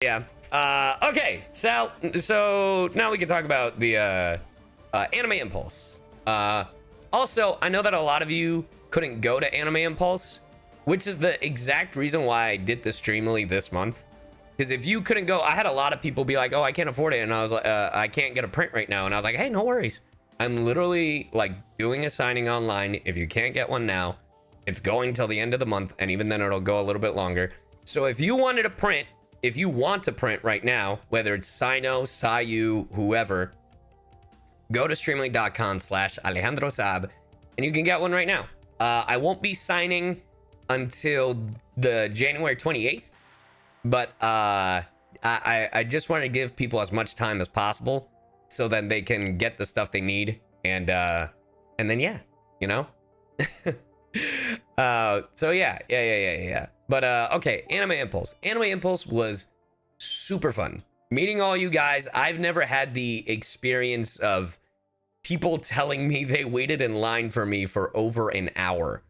Yeah. Okay. So now we can talk about the Anime Impulse. Also, I know that a lot of you couldn't go to Anime Impulse, which is the exact reason why I did the Streamly this month. Because if you couldn't go, I had a lot of people be like, "Oh, I can't afford it," and I was like, "I can't get a print right now," and I was like, "Hey, no worries. I'm literally like doing a signing online. If you can't get one now, it's going till the end of the month, and even then, it'll go a little bit longer. So if you wanted a print." If you want to print right now, whether it's Cyno, CyYu, whoever, go to streamlink.com/AlejandroSab and you can get one right now. I won't be signing until the January 28th, but I just want to give people as much time as possible so then they can get the stuff they need, and then yeah, you know. So yeah. But okay, Anime Impulse. Anime Impulse was super fun. Meeting all you guys. I've never had the experience of people telling me they waited in line for me for over an hour.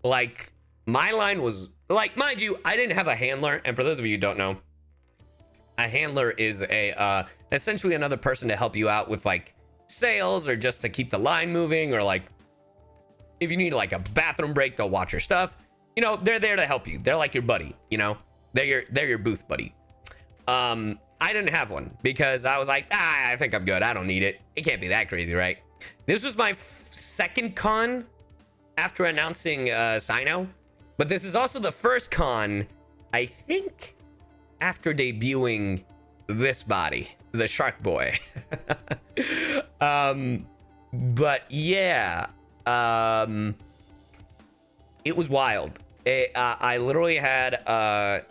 Like, my line was, like, mind you, I didn't have a handler, and for those of you who don't know, a handler is a essentially another person to help you out with like sales or just to keep the line moving, or like if you need like a bathroom break, they'll watch your stuff. You know, they're there to help you. They're like your buddy, you know? They're your booth buddy. I didn't have one because I was like, I think I'm good. I don't need it. It can't be that crazy, right? This was my second con after announcing Cyno, but this is also the first con, I think, after debuting this body, the Shark Boy. But yeah, it was wild. I literally had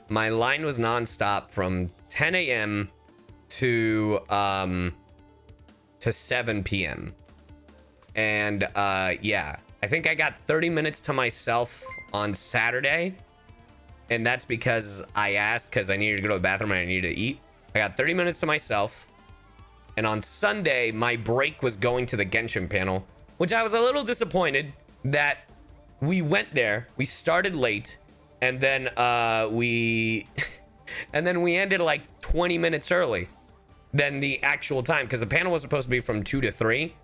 my line was nonstop from 10 a.m. to 7 p.m. And yeah, I think I got 30 minutes to myself on Saturday, and that's because I asked, because I needed to go to the bathroom and I needed to eat. I got 30 minutes to myself, and on Sunday my break was going to the Genshin panel, which I was a little disappointed that we went there. We started late, and then we ended like 20 minutes early than the actual time, because the panel was supposed to be from 2 to 3.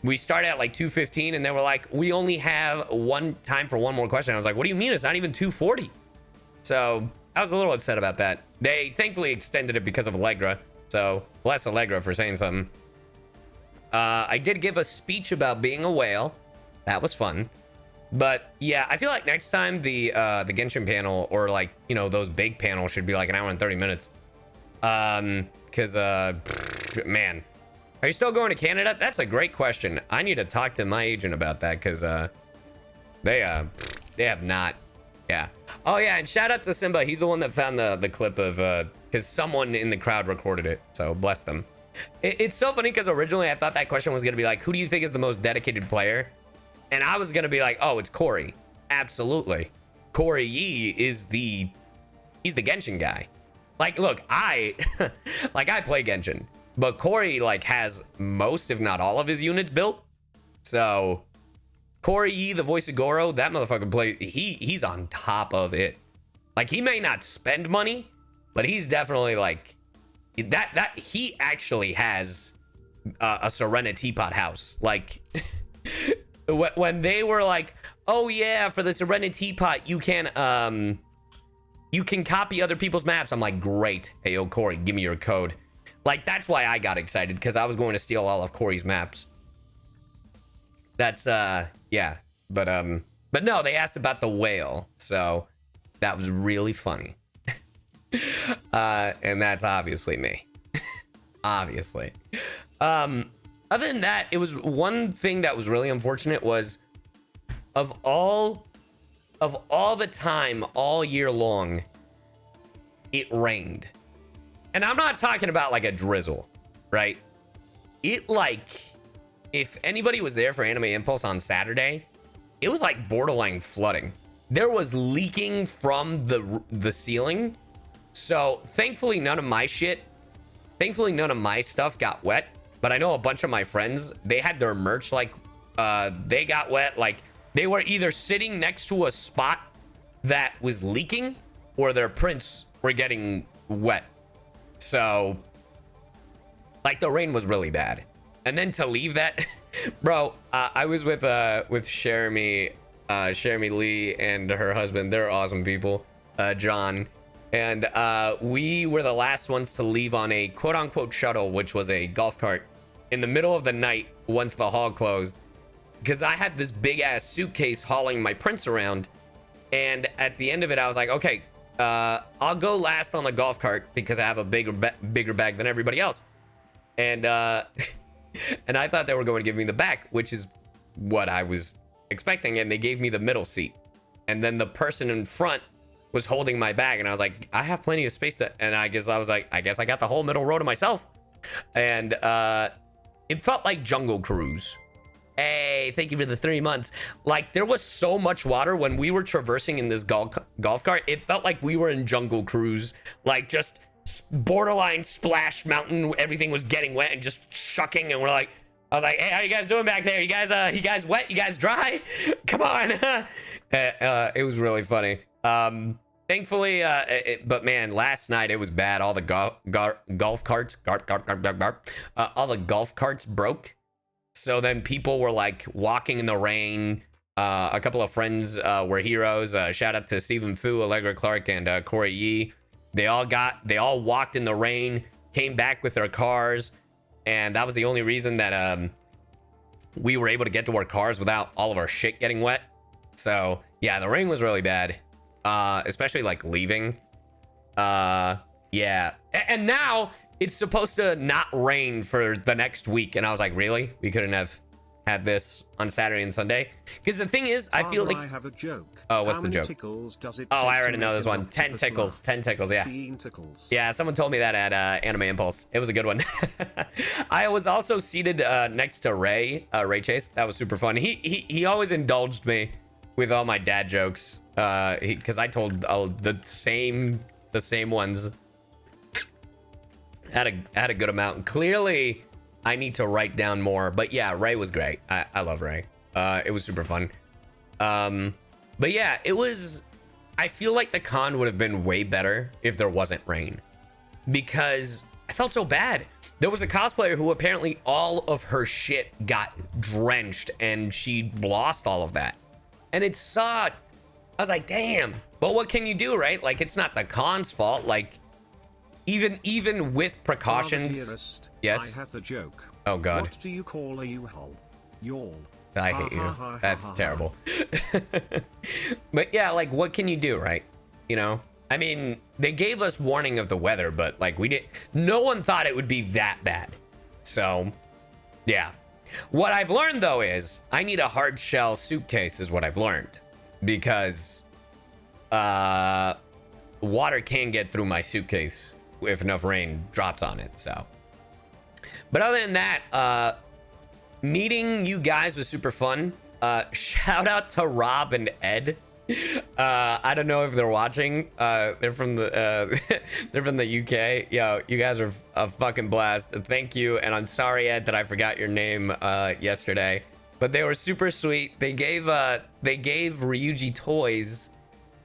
We started at like 2:15, and they were like, we only have one time for one more question. I was like, what do you mean? It's not even 2:40. So I was a little upset about that. They thankfully extended it because of Allegra, so bless Allegra for saying something. I did give a speech about being a whale. That was fun. But yeah, I feel like next time the Genshin panel, or like, you know, those big panels should be like an hour and 30 minutes. Because man, are you still going to Canada? That's a great question. I need to talk to my agent about that, because they have not. Yeah. Oh yeah, and shout out to Simba. He's the one that found the clip of because someone in the crowd recorded it. So bless them. It's so funny because originally I thought that question was gonna be like, who do you think is the most dedicated player? And I was gonna be like, oh, it's Corey. Absolutely. Corey Yee is he's the Genshin guy. Like, look, I play Genshin, but Corey like has most, if not all, of his units built. So Corey Yee, the voice of Goro, that motherfucker he's on top of it. Like, he may not spend money, but he's definitely like that he actually has a Serena teapot house. Like, when they were like, oh yeah, for the Serena teapot, you can copy other people's maps. I'm like, great. Hey, yo, Corey, give me your code. Like, that's why I got excited, because I was going to steal all of Corey's maps. That's yeah, but no, they asked about the whale, so that was really funny. And that's obviously me. Obviously. Other than that, it was one thing that was really unfortunate was of all the time all year long, it rained. And I'm not talking about like a drizzle, right? It like, if anybody was there for Anime Impulse on Saturday, it was like borderline flooding. There was leaking from the ceiling. So thankfully none of my stuff got wet. But I know a bunch of my friends, they had their merch like they got wet. Like, they were either sitting next to a spot that was leaking, or their prints were getting wet. So like the rain was really bad. And then to leave that, bro, I was with Jeremy Lee and her husband. They're awesome people, John. And we were the last ones to leave on a quote unquote shuttle, which was a golf cart in the middle of the night once the hall closed. Because I had this big ass suitcase hauling my prints around. And at the end of it, I was like, okay, I'll go last on the golf cart because I have a bigger bag than everybody else. And and I thought they were going to give me the back, which is what I was expecting. And they gave me the middle seat. And then the person in front was holding my bag. And I was like, I have plenty of space to, and I guess I got the whole middle row to myself. And it felt like Jungle Cruise. Hey, thank you for the 3 months. Like, there was so much water when we were traversing in this golf cart. It felt like we were in Jungle Cruise, like just borderline Splash Mountain. Everything was getting wet and just shucking. And I was like, hey, how you guys doing back there? You guys wet? You guys dry? Come on. It was really funny. Thankfully, but man, last night it was bad. All the golf carts, all the golf carts broke. So then people were like walking in the rain. A couple of friends were heroes. Shout out to Stephen Fu, Allegra Clark, and Corey Yee. They all walked in the rain, came back with their cars, and that was the only reason that we were able to get to our cars without all of our shit getting wet. So yeah, the rain was really bad, especially like leaving. Yeah, and now it's supposed to not rain for the next week. And I was like, really? We couldn't have had this on Saturday and Sunday? Because the thing is, I feel like... I have a joke. Oh, what's the joke? Tickles does it oh, I already know this one. 10 tickles. 10 tickles, yeah. Tickles. Yeah, someone told me that at Anime Impulse. It was a good one. I was also seated next to Ray Chase. That was super fun. He always indulged me with all my dad jokes. Because I told the same ones. Had a good amount. Clearly, I need to write down more. But yeah, Ray was great. I love Ray. It was super fun. But yeah, it was... I feel like the con would have been way better if there wasn't rain. Because I felt so bad. There was a cosplayer who apparently all of her shit got drenched and she lost all of that. And it sucked. I was like, damn. But what can you do, right? Like, it's not the con's fault. Like... Even with precautions. Dearest, yes. I have the joke. Oh God. What do you call a U-Haul? Yawl. I hate you. That's terrible. But yeah, like, what can you do, right? You know, I mean, they gave us warning of the weather, but like no one thought it would be that bad. So, yeah. What I've learned though is I need a hard shell suitcase is what I've learned, because water can get through my suitcase if enough rain drops on it. So, but other than that, meeting you guys was super fun. Shout out to Rob and Ed. I don't know if they're watching. They're from the they're from the UK. Yo, you guys are a fucking blast. Thank you. And I'm sorry, Ed, that I forgot your name yesterday, but they were super sweet. They gave Ryuji toys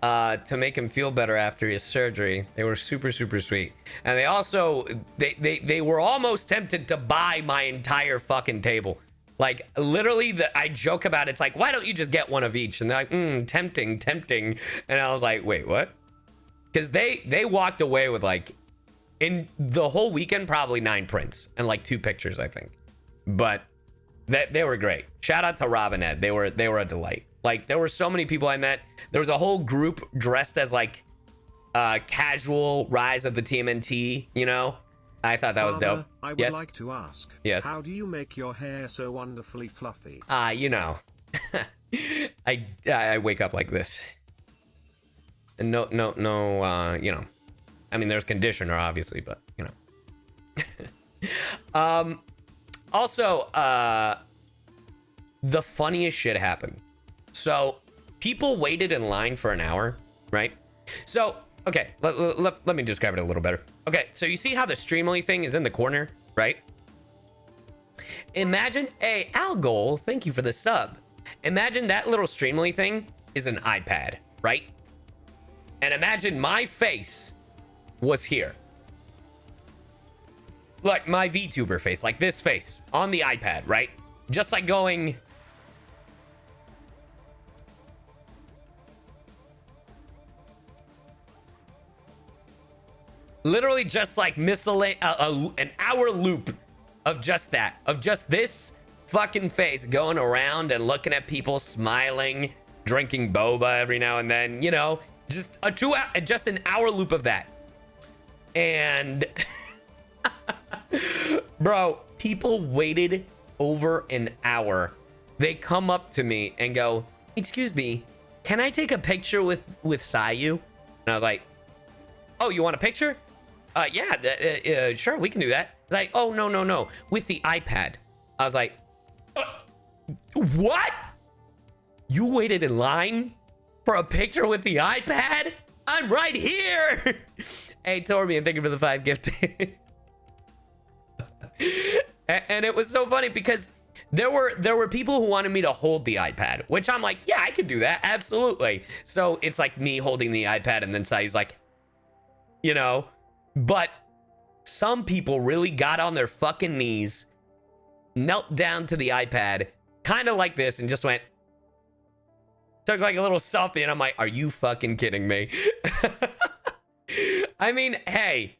to make him feel better after his surgery. They were super sweet. And they also they were almost tempted to buy my entire fucking table. Like, literally, I joke about it. It's like, why don't you just get one of each? And they're like, tempting. And I was like, wait, what? Because they walked away with, like, in the whole weekend, probably 9 prints and like 2 pictures, I think. But they were great. Shout out to Rob and Ed. They were a delight. Like, there were so many people I met. There was a whole group dressed as like casual Rise of the TMNT, you know? I thought that was dope. I would like to ask, yes, how do you make your hair so wonderfully fluffy? You know, I wake up like this. And no, you know, I mean, there's conditioner, obviously, but, you know. Also, the funniest shit happened. So, people waited in line for an hour, right? So, okay, let me describe it a little better. Okay, so you see how the Streamly thing is in the corner, right? Imagine, hey, Algol, thank you for the sub. Imagine that little Streamly thing is an iPad, right? And imagine my face was here. Like my VTuber face, like this face on the iPad, right? Just like going... Literally just like an hour loop of just that. Of just this fucking face going around and looking at people, smiling, drinking boba every now and then. You know, just just an hour loop of that. And... Bro, people waited over an hour. They come up to me and go, "Excuse me, can I take a picture with CyYu?" And I was like, "Oh, you want a picture? Yeah, sure, we can do that." It's like, "Oh, no, with the iPad." I was like, "What? You waited in line for a picture with the iPad? I'm right here." Hey, Stormy, and thank you for the 5 gift. And it was so funny because there were people who wanted me to hold the iPad, which I'm like, yeah, I could do that, absolutely. So it's like me holding the iPad, and then CyYu's like, you know, but some people really got on their fucking knees, knelt down to the iPad, kind of like this, and just went, took like a little selfie, and I'm like, are you fucking kidding me? I mean, hey,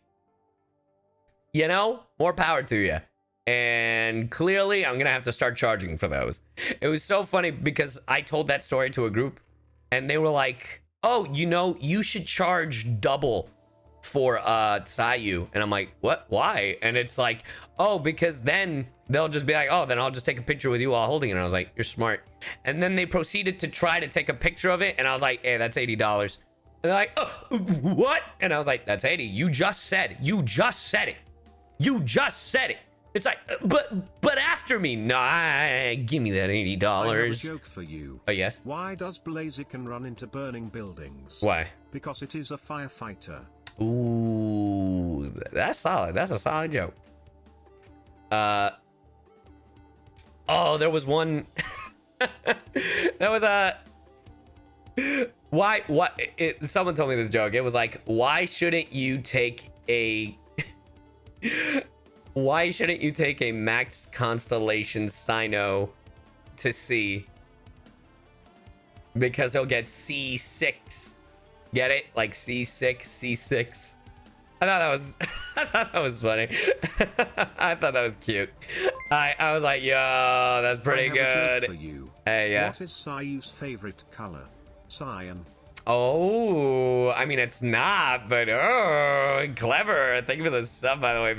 you know, more power to you. And clearly, I'm going to have to start charging for those. It was so funny because I told that story to a group, and they were like, oh, you know, you should charge double for CyYu. And I'm like, what? Why? And it's like, oh, because then they'll just be like, oh, then I'll just take a picture with you while holding it. And I was like, you're smart. And then they proceeded to try to take a picture of it. And I was like, hey, that's $80. And they're like, oh, what? And I was like, that's 80. You just said it. You just said it. It's like, but after me. Nah, give me that $80. I have a joke for you. Oh, yes? Why does Blaziken run into burning buildings? Why? Because it is a firefighter. Ooh, that's solid. That's a solid joke. Oh, there was one. There was a... Someone told me this joke. It was like, why shouldn't you take a... Why shouldn't you take a maxed constellation Cyno to C? Because he'll get C6. Get it? Like C6, C6. I thought that was funny. I thought that was cute. I was like, yo, that's pretty I have good. a joke for you. Hey, yeah. What is CyYu's favorite color? Cyan. Oh, I mean, it's not, but oh, clever. Thank you for the sub, by the way,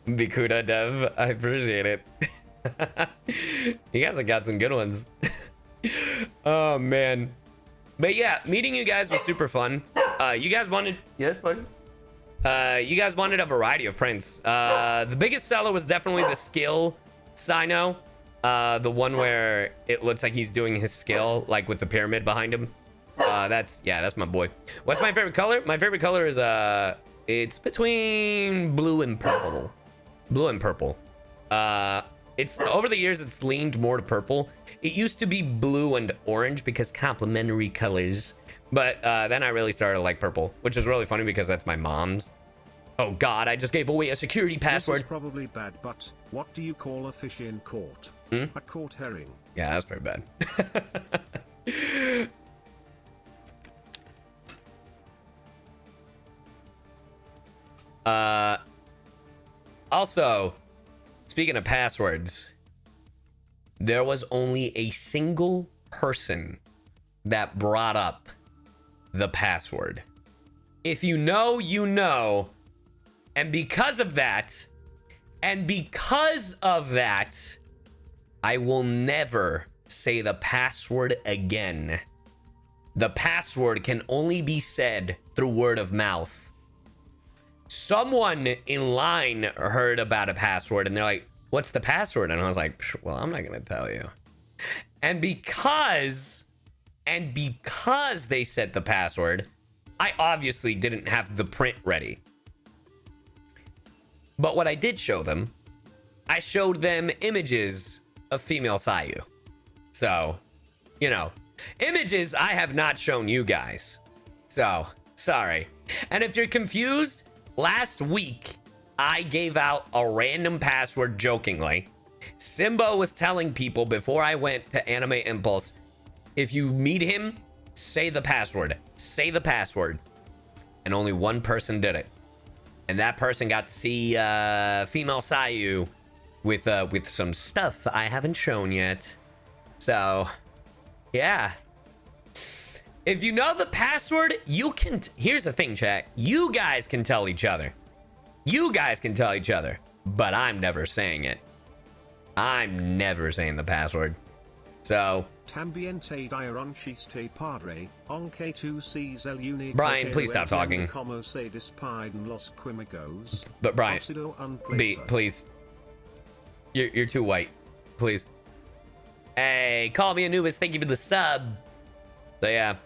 Bikuda Dev. I appreciate it. You guys have got some good ones. Oh, man. But yeah, meeting you guys was super fun. You guys wanted... Yes, buddy? You guys wanted a variety of prints. The biggest seller was definitely the skill Cyno. The one where it looks like he's doing his skill, like with the pyramid behind him. That's my boy. What's my favorite color? My favorite color is it's between blue and purple. Blue and purple. It's over the years it's leaned more to purple. It used to be blue and orange because complementary colors, but then I really started to like purple, which is really funny because that's my mom's. Oh God, I just gave away a security password. This is probably bad, but what do you call a fish in court? Hmm? A court herring. Yeah, that's pretty bad. Also, speaking of passwords, there was only a single person that brought up the password. If you know, you know. And because of that, I will never say the password again. The password can only be said through word of mouth. Someone in line heard about a password and they're like, what's the password? And I was like, well, I'm not gonna tell you. And because they said the password, I obviously didn't have the print ready. But what I did show them, I showed them images of female CyYu. So, you know, images I have not shown you guys. So, Sorry. And if you're confused, last week I gave out a random password jokingly. Simba was telling people before I went to Anime Impulse, if you meet him, say the password. Say the password. And only one person did it. And that person got to see female CyYu with some stuff I haven't shown yet. So, yeah. If you know the password, you can... Here's the thing, chat. You guys can tell each other. You guys can tell each other. But I'm never saying it. I'm never saying the password. So... Tambiente diaronchiste padre, onque tu sees el unique. Brian, please stop talking. Como se despiden los quimigos. But Brian, B, please. You're too white. Please. Hey, call me Anubis. Thank you for the sub. So yeah.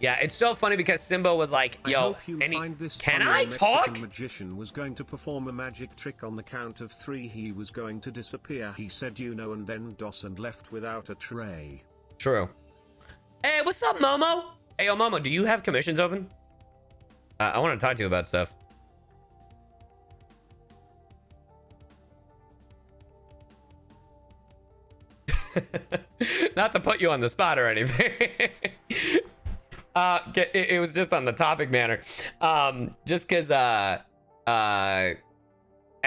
Yeah, it's so funny because Simba was like, yo, can I talk? Magician was going to perform a magic trick on the count of 3. He was going to disappear. He said, you know, and then DOS and left without a tray. True. Hey, what's up, Momo? Hey, yo, Momo, do you have commissions open? I want to talk to you about stuff. Not to put you on the spot or anything. It was just on the topic manner. Just cause hey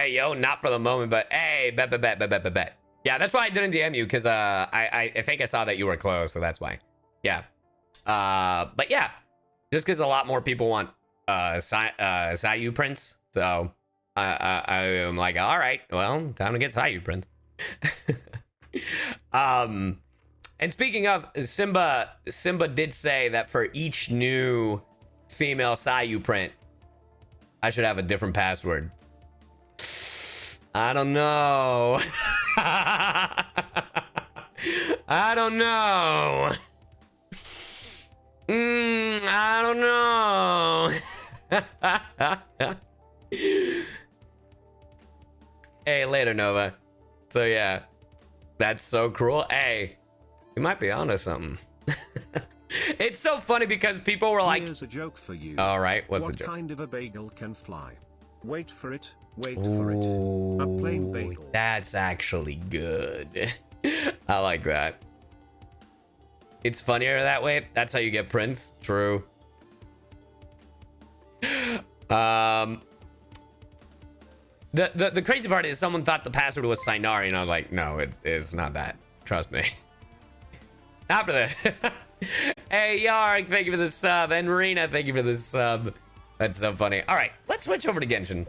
yo, not for the moment, but hey, bet. Yeah, that's why I didn't DM you, cause I think I saw that you were close, so that's why. Yeah. But yeah, just cause a lot more people want CyYu prints, so I am like, all right, well, time to get CyYu prints. And speaking of, Simba did say that for each new female CyYu print, I should have a different password. I don't know. I don't know. I don't know. Hey, later, Nova. So yeah, that's so cruel. Hey. You might be onto something. It's so funny because people were like, here's a joke for you. All right, what's the joke? What kind of a bagel can fly? Wait for it. Wait for it. A plain bagel. That's actually good. I like that. It's funnier that way. That's how you get prints. True. The crazy part is someone thought the password was Cynari, and I was like, no, it is not that. Trust me. Not for that. Hey, Yarg, thank you for the sub. And Marina, thank you for the sub. That's so funny. All right, let's switch over to Genshin.